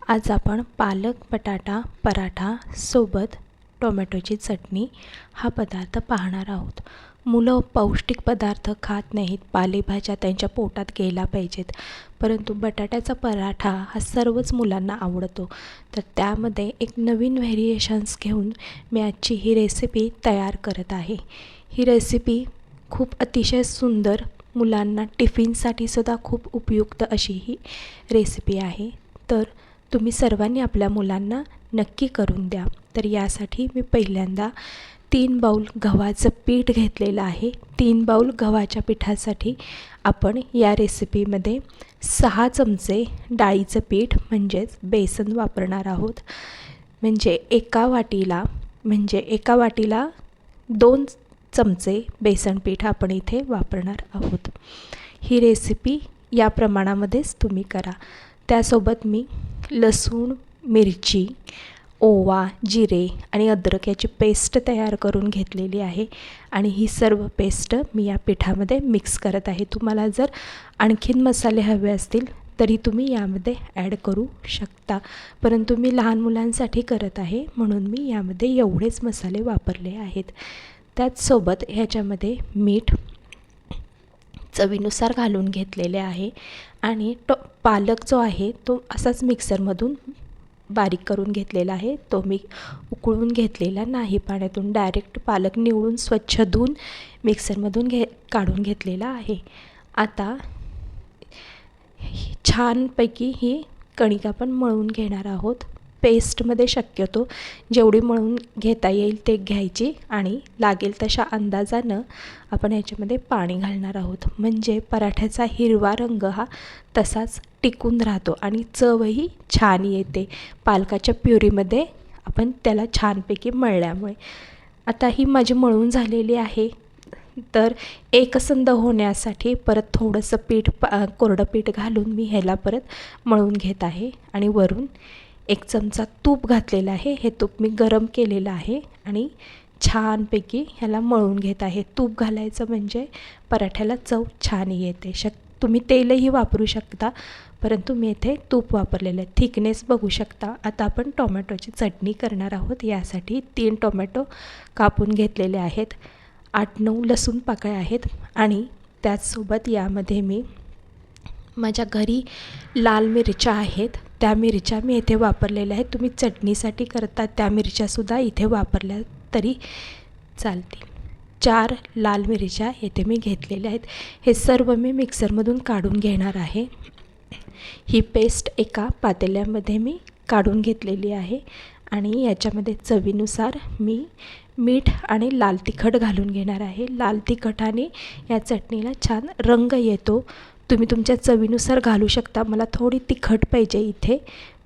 आज आपण पालक बटाटा पराठा सोबत टोमॅटोची चटणी हा पदार्थ पाहणार आहोत। मुलं पौष्टिक पदार्थ खात नाहीत, पालेभाज्या त्यांच्या पोटात गेला पाहिजेत, परंतु बटाट्याचा पराठा हा सर्वच मुलांना आवडतो। तर त्यामध्ये एक नवीन व्हेरिएशन्स घेऊन मी आजची ही रेसिपी तयार करत आहे। ही रेसिपी खूप अतिशय सुंदर, मुलांना टिफिनसाठी सुद्धा खूप उपयुक्त अशी ही रेसिपी आहे। तर तुम्ही सर्वांनी आपल्या मुलांना नक्की करून द्या। तर यासाठी मी पहिल्यांदा 3 बाउल गव्हाचं पीठ घेतलेलं आहे। 3 बाउल गव्हाच्या पिठासाठी आपण या रेसिपीमध्ये 6 चमचे डाळीचं पीठ म्हणजेच बेसन वापरणार आहोत। म्हणजे एका वाटीला 2 चमचे बेसन पीठ आपण इथे वापरणार आहोत। ही रेसिपी या प्रमाणामध्येच तुम्ही करा। त्यासोबत मी लसूण, मिरची, ओवा, जिरे आणि अद्रक याची पेस्ट तयार करून घेतलेली आहे आणि ही सर्व पेस्ट मी या पिठामध्ये मिक्स करत आहे। तुम्हाला जर आणखीन मसाले हवे असतील तरी तुम्ही यामध्ये ॲड करू शकता, परंतु मी लहान मुलांसाठी करत आहे म्हणून मी यामध्ये एवढेच मसाले वापरले आहेत। त्याचसोबत ह्याच्यामध्ये मीठ चवीनुसार घालून घेतलेले आहे आणि पालक जो आहे तो असाच मिक्सरमधून बारीक करून घेतलेला आहे। तो मी उकळून घेतलेला नाही, पाण्यातून डायरेक्ट पालक निवडून स्वच्छ धुवून मिक्सरमधून काढून घेतलेला आहे। आता छानपैकी ही कणिक आपण मळून घेणार आहोत। पेस्टमध्ये शक्यतो जेवढी मळून घेता येईल ते घ्यायची आणि लागेल तशा अंदाजानं आपण याच्यामध्ये पाणी घालणार आहोत, म्हणजे पराठ्याचा हिरवा रंग हा तसाच टिकून राहतो आणि चवही छान येते पालकाच्या प्युरीमध्ये आपण त्याला छानपैकी मळल्यामुळे। आता ही माझी मळून झालेली आहे। तर एकसंध होण्यासाठी परत थोडंसं कोरडं पीठ घालून मी ह्याला परत मळून घेत आहे आणि वरून 1 चमचा तूप घातलेलं आहे। हे तूप मी गरम केलेलं आहे आणि छानपैकी ह्याला मळून घेत आहे। तूप घालायचं म्हणजे पराठ्याला चव छान येते। तुम्ही तेलही वापरू शकता, परंतु मी इथे तूप वापरलेलं आहे। थिकनेस बघू शकता। आता आपण टोमॅटोची चटणी करणार आहोत। यासाठी 3 टोमॅटो कापून घेतलेले आहेत, 8-9 लसूण पाकळ्या आहेत आणि त्याचसोबत यामध्ये मी माझ्या घरी लाल मिरच्या आहेत, त्या मिरच्या मी इथे वापरलेल्या आहेत। तुम्ही चटणीसाठी करता त्या मिरच्यासुद्धा इथे वापरल्या तरी चालतील। 4 लाल मिरच्या इथे मी घेतलेल्या आहेत। हे सर्व मी मिक्सरमधून काढून घेणार आहे। ही पेस्ट एका पातेल्यामध्ये मी काढून घेतलेली आहे आणि याच्यामध्ये चवीनुसार मी मीठ आणि लाल तिखट घालून घेणार आहे। लाल तिखटाने या चटणीला छान रंग येतो। तुम्ही तुमच्या चवीनुसार घालू शकता। मला थोडी तिखट पाहिजे इथे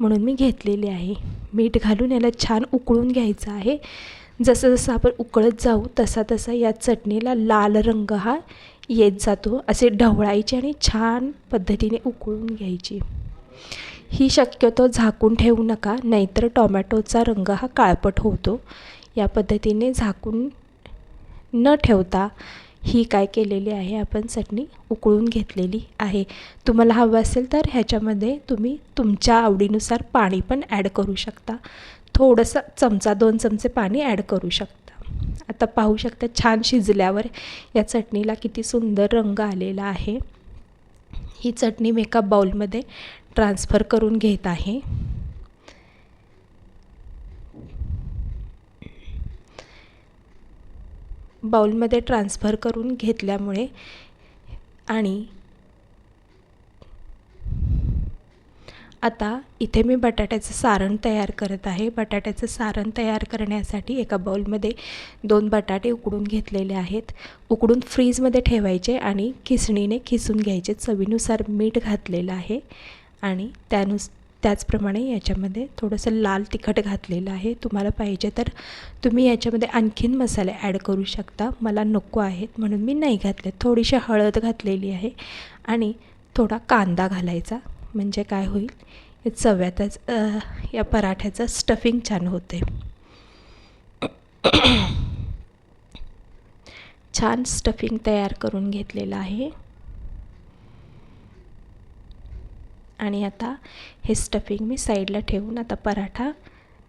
म्हणून मी घेतलेली आहे। मीठ घालून याला छान उकळून घ्यायचं आहे। जसं जसं आपण उकळत जाऊ तसा तसा या चटणीला लाल रंग हा येत जातो। असे ढवळायचे आणि छान पद्धतीने उकळून घ्यायची। ही शक्यतो झाकून ठेवू नका, नाहीतर टोमॅटोचा रंग हा काळपट होतो। या पद्धतीने झाकून न ठेवता ही काय केलेली आहे आपण चटणी उकळून घेतलेली आहे। तुम्हाला हवं असेल तर ह्याच्यामध्ये तुम्ही तुमच्या आवडीनुसार पाणी पण ॲड करू शकता। थोडंसं 1-2 चमचे पाणी ॲड करू शकता। आता पाहू शकता छान शिजल्यावर या चटणीला किती सुंदर रंग आलेला आहे। ही चटणी मी एका बाउलमध्ये ट्रान्सफर करून घेत आहे। बाउलमध्ये ट्रान्सफर करून घेतल्यामुळे आणि आता इथे मी बटाट्याचं सारण तयार करत आहे। बटाट्याचं सारण तयार करण्यासाठी एका बाउलमध्ये 2 बटाटे उकडून घेतलेले आहेत। उकडून फ्रीजमध्ये ठेवायचे आणि खिसणीने खिसून घ्यायचे। चवीनुसार मीठ घातलेलं आहे आणि त्याचप्रमाणे याच्यामध्ये थोडंसं लाल तिखट घातलेलं आहे। तुम्हाला पाहिजे तर तुम्ही याच्यामध्ये आणखीन मसाले ॲड करू शकता, मला नको आहेत म्हणून मी नाही घातले। थोडीशी हळद घातलेली आहे आणि थोडा कांदा घालायचा, म्हणजे काय होईल चव्यातच या पराठ्याचं स्टफिंग छान होते। छान स्टफिंग तयार करून घेतलेलं आहे आणि आता हे स्टफिंग मी साईडला ठेवून आता पराठा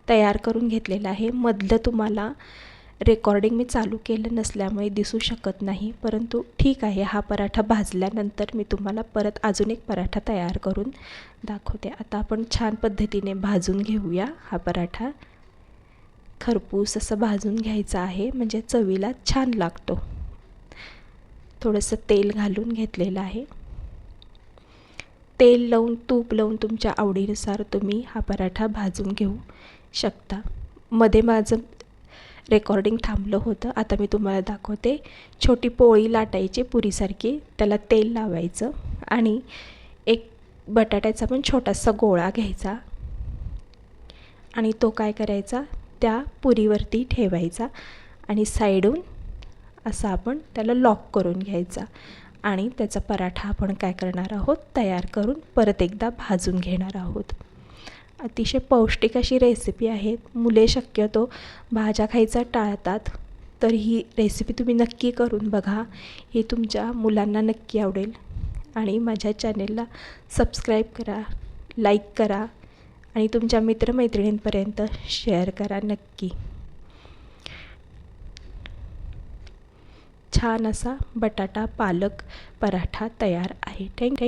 तयार करून घेतलेला आहे. मधलं तुम्हाला रेकॉर्डिंग मी चालू केलं नसल्यामुळे दिसू शकत नाही, परंतु ठीक आहे. हा पराठा भाजल्यानंतर मी तुम्हाला परत अजून एक पराठा तयार करून दाखवते. आता आपण छान पद्धतीने भाजून घेऊया. हा पराठा खरपूस असं भाजून घ्यायचा आहे, म्हणजे चवीला छान लागतो. थोडंसं तेल घालून घेतलेलं आहे. तेल लावून तूप लावून तुमच्या आवडीनुसार तुम्ही हा पराठा भाजून घेऊ शकता. मध्ये माझं रेकॉर्डिंग थांबलं होतं. आता मी तुम्हाला दाखवते. छोटी पोळी लाटायची पुरीसारखी, त्याला तेल लावायचं आणि एक बटाट्याचा पण छोटासा गोळा घ्यायचा आणि तो काय करायचा, त्या पुरीवरती ठेवायचा आणि साईडून असा आपण त्याला लॉक करून घ्यायचा आणि त्याचा पराठा आपण काय करणार आहोत, तयार करून परत एकदा भाजून घेणार आहोत. अतिशय पौष्टिक अशी रेसिपी आहे. मुले शक्यतो भाज्या खायचा टाळतात, तर ही रेसिपी तुम्ही नक्की करून बघा. ही तुमच्या मुलांना नक्की आवडेल. आणि माझ्या चॅनेलला सबस्क्राईब करा, लाईक करा आणि तुमच्या मित्रमैत्रिणींपर्यंत शेअर करा नक्की. छान असा बटाटा पालक पराठा तयार आहे. थँक्यू.